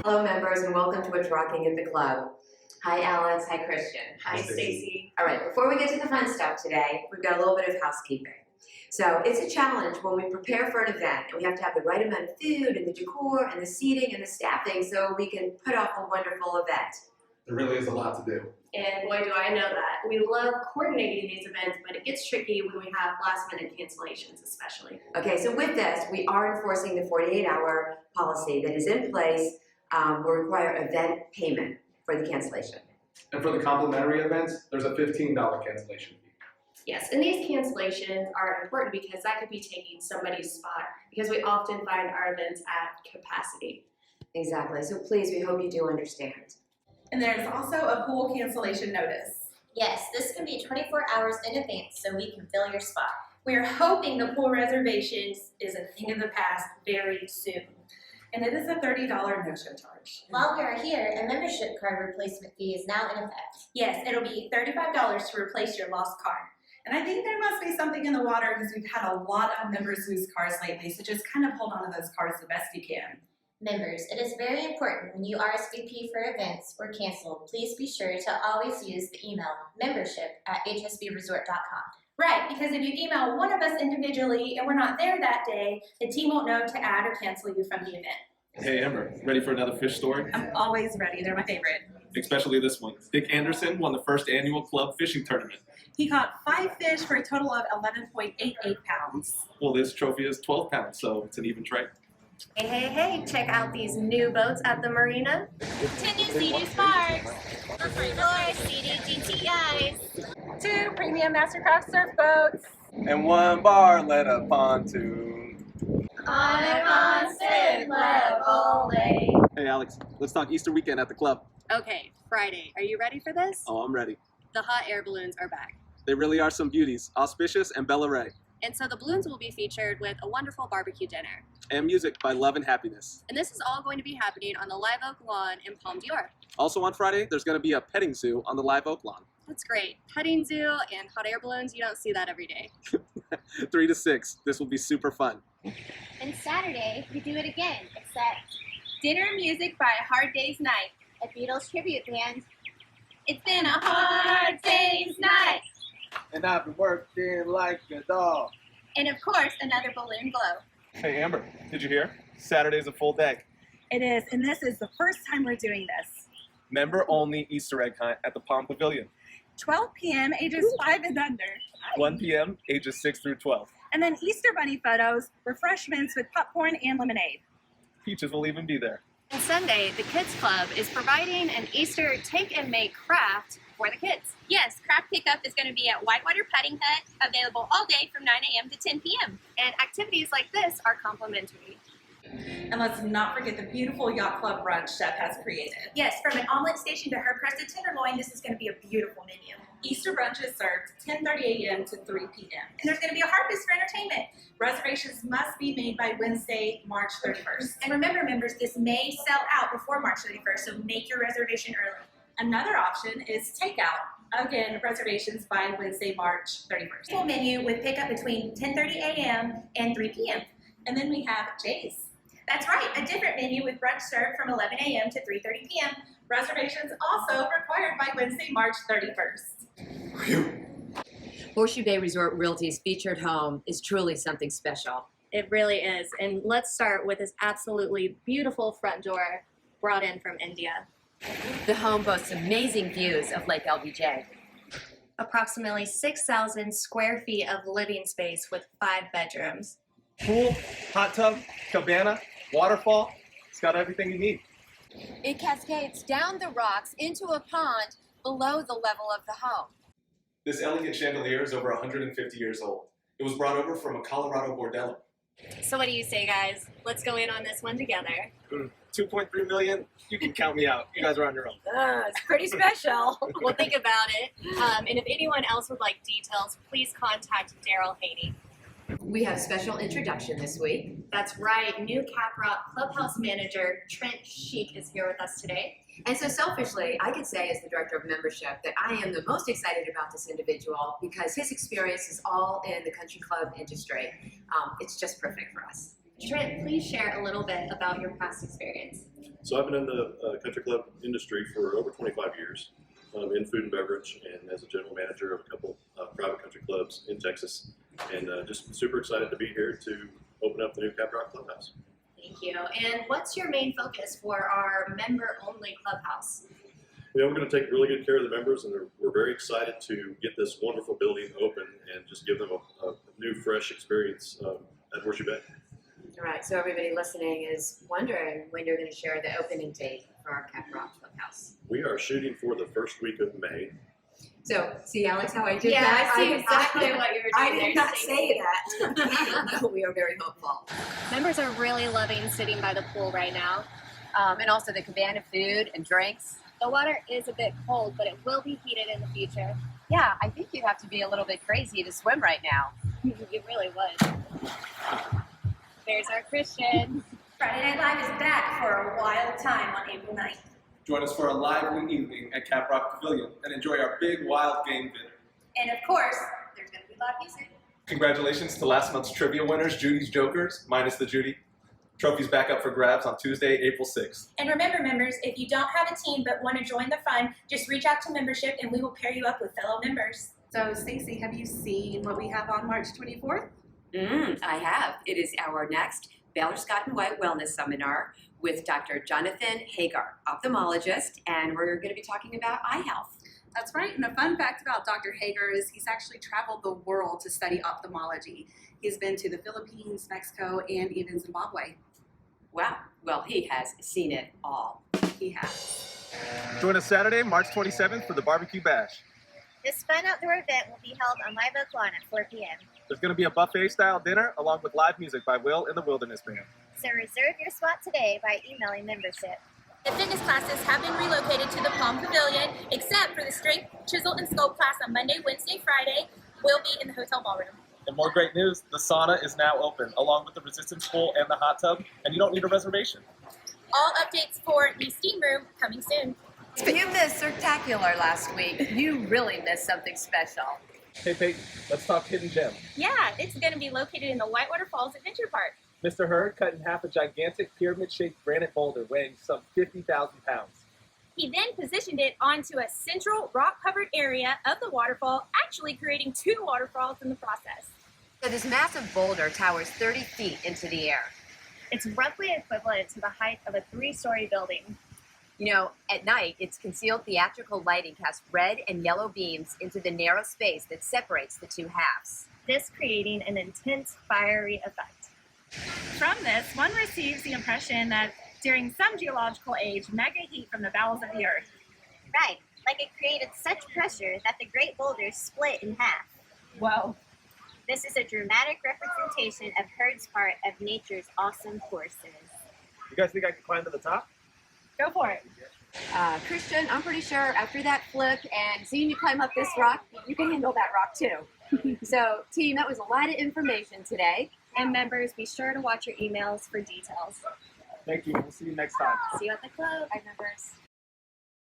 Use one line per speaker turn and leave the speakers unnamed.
Hello members and welcome to What's Rocking at the Club. Hi Alex, hi Christian.
Hi Stacy.
All right, before we get to the fun stuff today, we've got a little bit of housekeeping. So it's a challenge when we prepare for an event and we have to have the right amount of food and the decor and the seating and the staffing so we can put off a wonderful event.
There really is a lot to do.
And boy, do I know that. We love coordinating these events, but it gets tricky when we have last-minute cancellations, especially.
Okay, so with this, we are enforcing the 48-hour policy that is in place. Will require event payment for the cancellation.
And for the complimentary events, there's a $15 cancellation fee.
Yes, and these cancellations are important because that could be taking somebody's spot because we often find our events at capacity.
Exactly, so please, we hope you do understand.
And there's also a pool cancellation notice.
Yes, this can be 24 hours in advance so we can fill your spot.
We're hoping the pool reservations is a thing of the past very soon. And it is a $30 no-show charge.
While we are here, a membership card replacement fee is now in effect.
Yes, it'll be $35 to replace your lost card. And I think there must be something in the water because we've had a lot of members lose cards lately, so just kind of hold on to those cards the best you can.
Members, it is very important when you RSVP for events or cancel, please be sure to always use the email membership@hsbresort.com.
Right, because if you email one of us individually and we're not there that day, the team won't know to add or cancel you from the event.
Hey Amber, ready for another fish story?
I'm always ready, they're my favorite.
Especially this one. Dick Anderson won the first annual club fishing tournament.
He caught 5 fish for a total of 11.88 pounds.
Well, this trophy is 12 pounds, so it's an even trade.
Hey, check out these new boats at the Marina.
10 new Sea-Doo Sparks, 4 Sea-Doo GTIs, 2 premium Mastercraft surf boats,
and 1 Barletta pontoon.
on a constant level lake.
Hey Alex, let's talk Easter weekend at the club.
Okay, Friday. Are you ready for this?
Oh, I'm ready.
The hot air balloons are back.
They really are some beauties, Auspicious and Bella Ray.
And so the balloons will be featured with a wonderful barbecue dinner.
And music by Love and Happiness.
And this is all going to be happening on the Live Oak lawn in Palm d'Or.
Also on Friday, there's going to be a petting zoo on the Live Oak lawn.
That's great. Petting zoo and hot air balloons, you don't see that every day.
3 to 6. This will be super fun.
And Saturday, we do it again, except dinner and music by A Hard Day's Night, a Beatles tribute band. It's been a hard day's night.
And I've been working like a dog.
And of course, another balloon blow.
Hey Amber, did you hear? Saturday's a full day.
It is, and this is the first time we're doing this.
Member only Easter egg hunt at the Palm Pavilion.
12 p.m., ages 5 and under.
1 p.m., ages 6 through 12.
And then Easter Bunny photos, refreshments with popcorn and lemonade.
Peaches will even be there.
And Sunday, the Kids Club is providing an Easter take and make craft for the kids.
Yes, craft pickup is going to be at Whitewater Putting Hut, available all day from 9 a.m. to 10 p.m.
And activities like this are complimentary.
And let's not forget the beautiful Yacht Club brunch Chef has created.
Yes, from an omelet station to herb-crusted tenderloin, this is going to be a beautiful menu.
Easter brunch is served 10:30 a.m. to 3 p.m.
And there's going to be a harvest for entertainment.
Reservations must be made by Wednesday, March 31st.
And remember, members, this may sell out before March 31st, so make your reservation early.
Another option is takeout. Again, reservations by Wednesday, March 31st.
Full menu with pickup between 10:30 a.m. and 3 p.m.
And then we have Jay's.
That's right, a different menu with brunch served from 11 a.m. to 3:30 p.m.
Reservations also required by Wednesday, March 31st.
Whew. Horseshoe Bay Resort Realty's featured home is truly something special.
It really is. And let's start with this absolutely beautiful front door brought in from India.
The home boasts amazing views of Lake LBJ.
Approximately 6,000 square feet of living space with 5 bedrooms.
Pool, hot tub, cabana, waterfall. It's got everything you need.
It cascades down the rocks into a pond below the level of the home.
This elegant chandelier is over 150 years old. It was brought over from a Colorado bordello.
So what do you say, guys? Let's go in on this one together.
2.3 million? You can count me out. You guys are on your own.
It's pretty special.
We'll think about it. And if anyone else would like details, please contact Daryl Haney.
We have a special introduction this week.
That's right, new Caprock Clubhouse Manager Trent Shiek is here with us today.
And so selfishly, I could say as the Director of Membership that I am the most excited about this individual because his experience is all in the country club industry. It's just perfect for us.
Trent, please share a little bit about your past experience.
So I've been in the country club industry for over 25 years, in food and beverage, and as a general manager of a couple private country clubs in Texas, and just super excited to be here to open up the new Caprock Clubhouse.
Thank you. And what's your main focus for our member-only clubhouse?
We're going to take really good care of the members, and we're very excited to get this wonderful building open and just give them a new, fresh experience at Horseshoe Bay.
All right, so everybody listening is wondering when you're going to share the opening date for our Caprock Clubhouse.
We are shooting for the first week of May.
So, see, Alex, how I did
Yeah,
that?
I see exactly what you were
I
doing
did
there,
not
Stacey.
say that. No, we are very hopeful.
Members are really loving sitting by the pool right now.
And also the cabana food and drinks.
The water is a bit cold, but it will be heated in the future.
Yeah, I think you have to be a little bit crazy to swim right now.
You really would. There's our Christian.
Friday Night Live is back for a wild time on April 9th.
Join us for a lively evening at Caprock Pavilion and enjoy our big wild game dinner.
And of course, there's going to be live music.
Congratulations to last month's trivia winners, Judy's Jokers, minus the Judy. Trophies back up for grabs on Tuesday, April 6th.
And remember, members, if you don't have a team but want to join the fun, just reach out to membership and we will pair you up with fellow members.
So, Stacey, have you seen what we have on March 24th?
I have. It is our next Baylor Scott and White Wellness Seminar with Dr. Jonathan Hagar, ophthalmologist, and we're going to be talking about eye health.
That's right, and a fun fact about Dr. Hagar is he's actually traveled the world to study ophthalmology. He's been to the Philippines, Mexico, and even Zimbabwe.
Wow. Well, he has seen it all.
He has.
Join us Saturday, March 27th for the Barbecue Bash.
This fun outdoor event will be held on Live Oak Lawn at 4 p.m.
There's going to be a buffet-style dinner along with live music by Will and the Wilderness Band.
So reserve your spot today by emailing membership.
The fitness classes have been relocated to the Palm Pavilion, except for the strength, chisel, and sculpt class on Monday, Wednesday, Friday will be in the hotel ballroom.
And more great news, the sauna is now open, along with the resistance pool and the hot tub, and you don't need a reservation.
All updates for the steam room coming soon.
If you missed Spectacular last week, you really missed something special.
Hey Peyton, let's talk Hidden Gem.
Yeah, it's going to be located in the Whitewater Falls Adventure Park.
Mr. Hurd cut in half a gigantic pyramid-shaped granite boulder weighing some 50,000 pounds.
He then positioned it onto a central rock-covered area of the waterfall, actually creating 2 waterfalls in the process.
So this massive boulder towers 30 feet into the air.
It's roughly equivalent to the height of a 3-story building.
You know, at night, its concealed theatrical lighting casts red and yellow beams into the narrow space that separates the 2 halves.
This creating an intense fiery effect.
From this, one receives the impression that during some geological age, mega heat from the bowels of the earth.
Right, like it created such pressure that the great boulders split in half.
Whoa.
This is a dramatic representation of Hurd's part of nature's awesome forces.
You guys think I can climb to the top?
Go for it.
Christian, I'm pretty sure after that flip and seeing you climb up this rock, you can handle that rock too. So, team, that was a lot of information today.
And members, be sure to watch your emails for details.
Thank you. We'll see you next time.
See you at the club.
Bye, members.